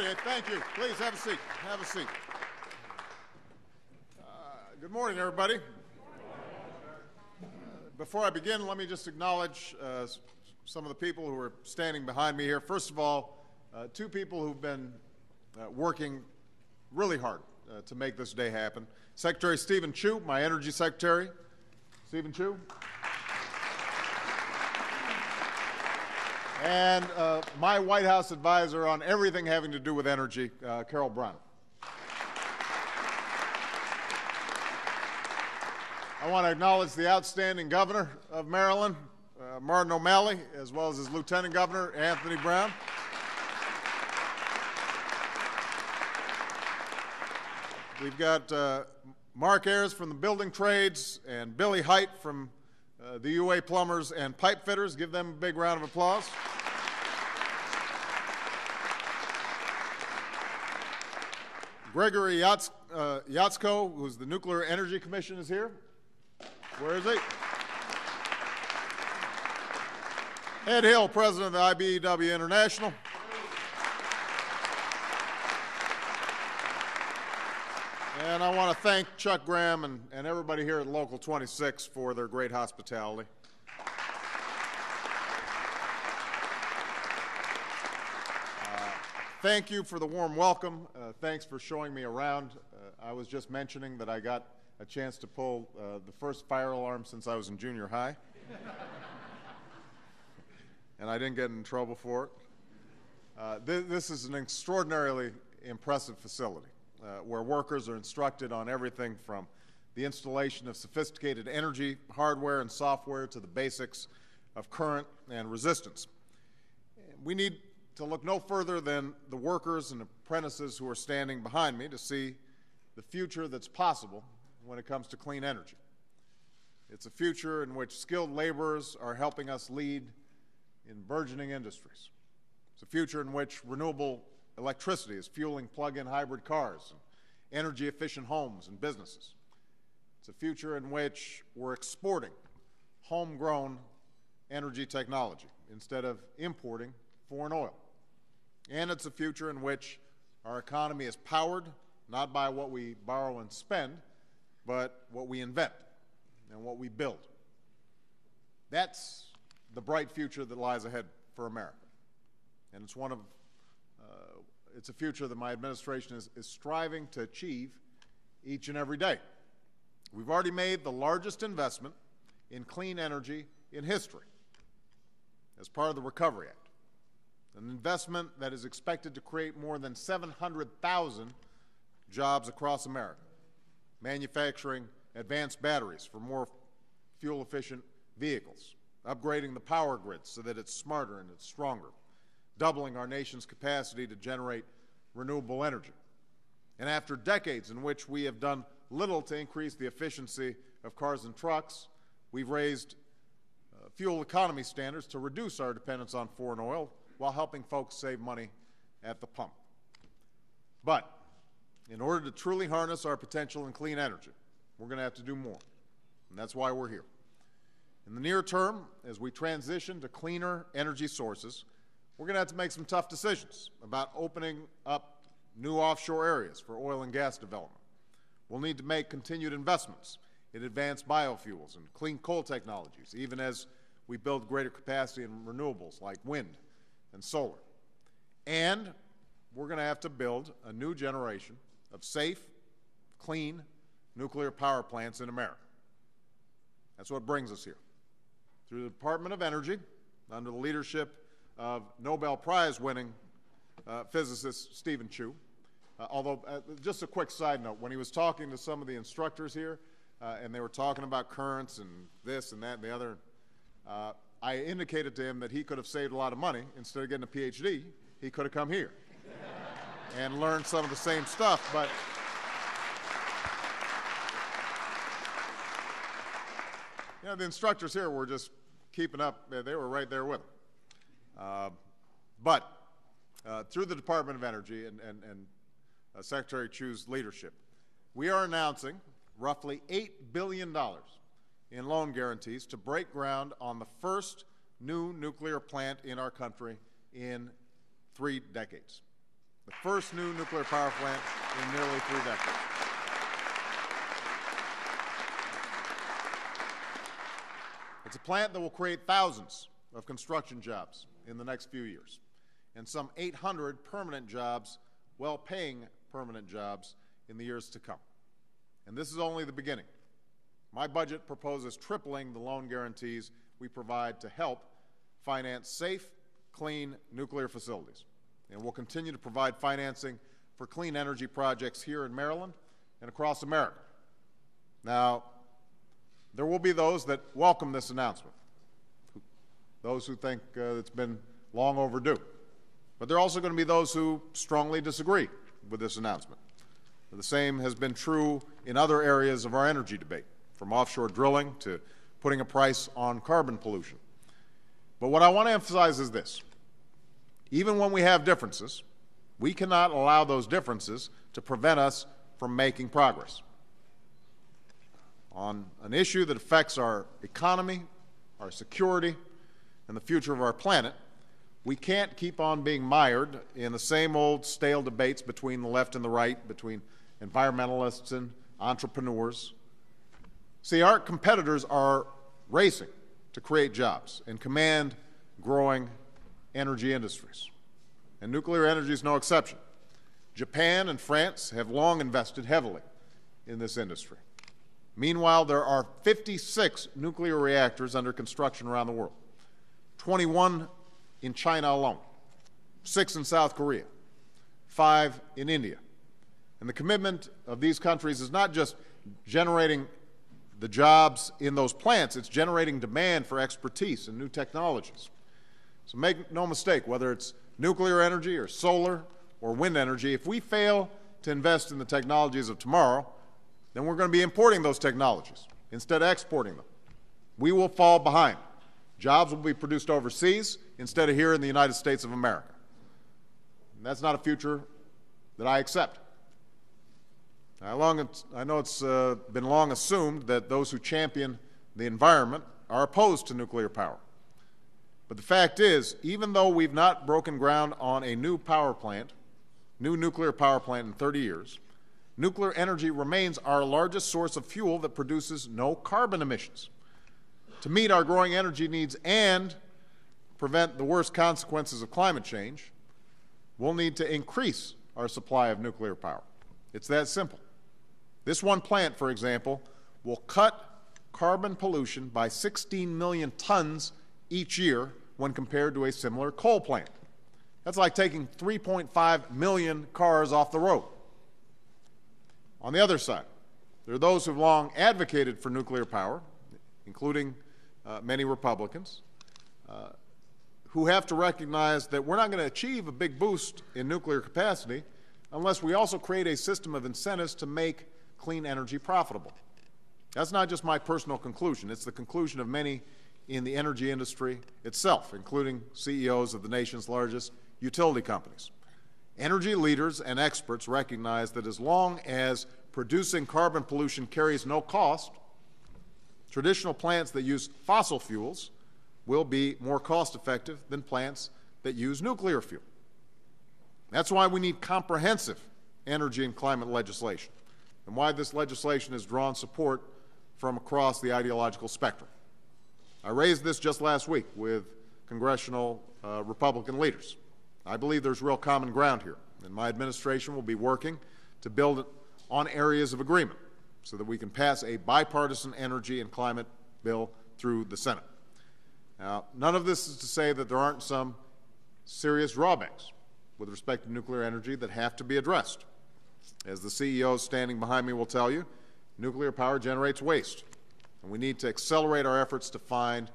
everybody. Thank you. Please have a seat. Have a seat. Good morning, everybody. Before I begin, let me just acknowledge some of the people who are standing behind me here. First of all, two people who've been working really hard to make this day happen. Secretary Stephen Chu, my Energy Secretary. Stephen Chu. And my White House advisor on everything having to do with energy, Carol Brown. I want to acknowledge the outstanding governor of Maryland, Martin O'Malley, as well as his lieutenant governor, Anthony Brown. We've got Mark Ayers from the building trades and Billy Height from the UA plumbers and pipe fitters. Give them a big round of applause. Gregory Yatzko, who's the Nuclear Energy Commission, is here. Where is he? Ed Hill, president of the IBEW International. And I want to thank Chuck Graham and everybody here at Local 26 for their great hospitality. Thank you for the warm welcome. Thanks for showing me around. I was just mentioning that I got a chance to pull the first fire alarm since I was in junior high. And I didn't get in trouble for it. This is an extraordinarily impressive facility where workers are instructed on everything from the installation of sophisticated energy hardware and software to the basics of current and resistance. We need to look no further than the workers and apprentices who are standing behind me to see the future that's possible when it comes to clean energy. It's a future in which skilled laborers are helping us lead in burgeoning industries. It's a future in which renewable electricity is fueling plug-in hybrid cars and energy-efficient homes and businesses. It's a future in which we're exporting homegrown energy technology instead of importing foreign oil. And it's a future in which our economy is powered not by what we borrow and spend, but what we invent and what we build. That's the bright future that lies ahead for America. And it's a future that my administration is striving to achieve each and every day. We've already made the largest investment in clean energy in history as part of the Recovery Act, an investment that is expected to create more than 700,000 jobs across America, manufacturing advanced batteries for more fuel-efficient vehicles, upgrading the power grid so that it's smarter and it's stronger, doubling our nation's capacity to generate renewable energy. And after decades in which we have done little to increase the efficiency of cars and trucks, we've raised fuel economy standards to reduce our dependence on foreign oil while helping folks save money at the pump. But in order to truly harness our potential in clean energy, we're going to have to do more, and that's why we're here. In the near term, as we transition to cleaner energy sources, we're going to have to make some tough decisions about opening up new offshore areas for oil and gas development. We'll need to make continued investments in advanced biofuels and clean coal technologies, even as we build greater capacity in renewables like wind and solar. And we're going to have to build a new generation of safe, clean nuclear power plants in America. That's what brings us here. Through the Department of Energy, under the leadership of Nobel Prize-winning physicist Stephen Chu. Although, just a quick side note, when he was talking to some of the instructors here, and they were talking about currents and this and that and the other, I indicated to him that he could have saved a lot of money. Instead of getting a PhD, he could have come here and learned some of the same stuff. But you know, the instructors here were just keeping up. They were right there with him. But through the Department of Energy and Secretary Chu's leadership, we are announcing roughly $8 billion in loan guarantees to break ground on the first new nuclear plant in our country in 3 decades. the first new nuclear power plant in nearly 3 decades. It's a plant that will create thousands of construction jobs in the next few years, and some 800 permanent jobs, well-paying permanent jobs, in the years to come. And this is only the beginning. My budget proposes tripling the loan guarantees we provide to help finance safe, clean nuclear facilities. And we'll continue to provide financing for clean energy projects here in Maryland and across America. Now, there will be those that welcome this announcement, those who think it's been long overdue. But there are also going to be those who strongly disagree with this announcement. The same has been true in other areas of our energy debate, from offshore drilling to putting a price on carbon pollution. But what I want to emphasize is this. Even when we have differences, we cannot allow those differences to prevent us from making progress. On an issue that affects our economy, our security, and the future of our planet, we can't keep on being mired in the same old stale debates between the left and the right, between environmentalists and entrepreneurs. See, our competitors are racing to create jobs and command growing energy industries. And nuclear energy is no exception. Japan and France have long invested heavily in this industry. Meanwhile, there are 56 nuclear reactors under construction around the world, 21 in China alone, 6 in South Korea, 5 in India. And the commitment of these countries is not just generating the jobs in those plants, it's generating demand for expertise and new technologies. So make no mistake, whether it's nuclear energy or solar or wind energy, if we fail to invest in the technologies of tomorrow, then we're going to be importing those technologies instead of exporting them. We will fall behind. Jobs will be produced overseas instead of here in the United States of America. And that's not a future that I accept. I know it's been long assumed that those who champion the environment are opposed to nuclear power. But the fact is, even though we've not broken ground on a new nuclear power plant in 30 years, nuclear energy remains our largest source of fuel that produces no carbon emissions. To meet our growing energy needs and prevent the worst consequences of climate change, we'll need to increase our supply of nuclear power. It's that simple. This one plant, for example, will cut carbon pollution by 16 million tons each year when compared to a similar coal plant. That's like taking 3.5 million cars off the road. On the other side, there are those who have long advocated for nuclear power, including many Republicans, who have to recognize that we're not going to achieve a big boost in nuclear capacity unless we also create a system of incentives to make clean energy profitable. That's not just my personal conclusion. It's the conclusion of many in the energy industry itself, including CEOs of the nation's largest utility companies. Energy leaders and experts recognize that as long as producing carbon pollution carries no cost, traditional plants that use fossil fuels will be more cost-effective than plants that use nuclear fuel. That's why we need comprehensive energy and climate legislation, and why this legislation has drawn support from across the ideological spectrum. I raised this just last week with congressional Republican leaders. I believe there's real common ground here, and my administration will be working to build on areas of agreement so that we can pass a bipartisan energy and climate bill through the Senate. Now, none of this is to say that there aren't some serious drawbacks with respect to nuclear energy that have to be addressed. As the CEOs standing behind me will tell you, nuclear power generates waste, and we need to accelerate our efforts to find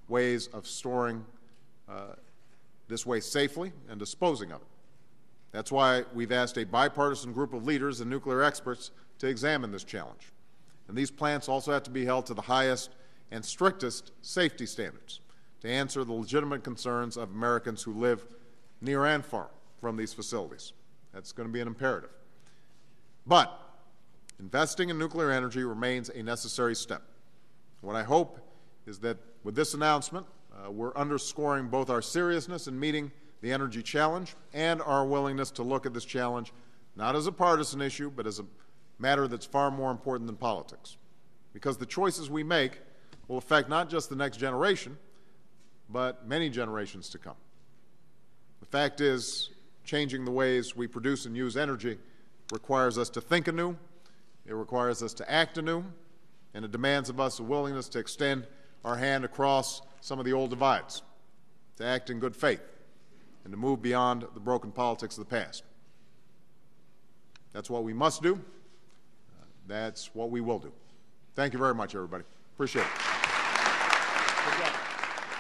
ways of storing this waste safely and disposing of it. That's why we've asked a bipartisan group of leaders and nuclear experts to examine this challenge. And these plants also have to be held to the highest and strictest safety standards to answer the legitimate concerns of Americans who live near and far from these facilities. That's going to be an imperative. But investing in nuclear energy remains a necessary step. What I hope is that with this announcement, we're underscoring both our seriousness in meeting the energy challenge and our willingness to look at this challenge not as a partisan issue, but as a matter that's far more important than politics. Because the choices we make will affect not just the next generation, but many generations to come. The fact is, changing the ways we produce and use energy requires us to think anew, it requires us to act anew, and it demands of us a willingness to extend our hand across some of the old divides, to act in good faith, and to move beyond the broken politics of the past. That's what we must do. That's what we will do. Thank you very much, everybody. Appreciate it.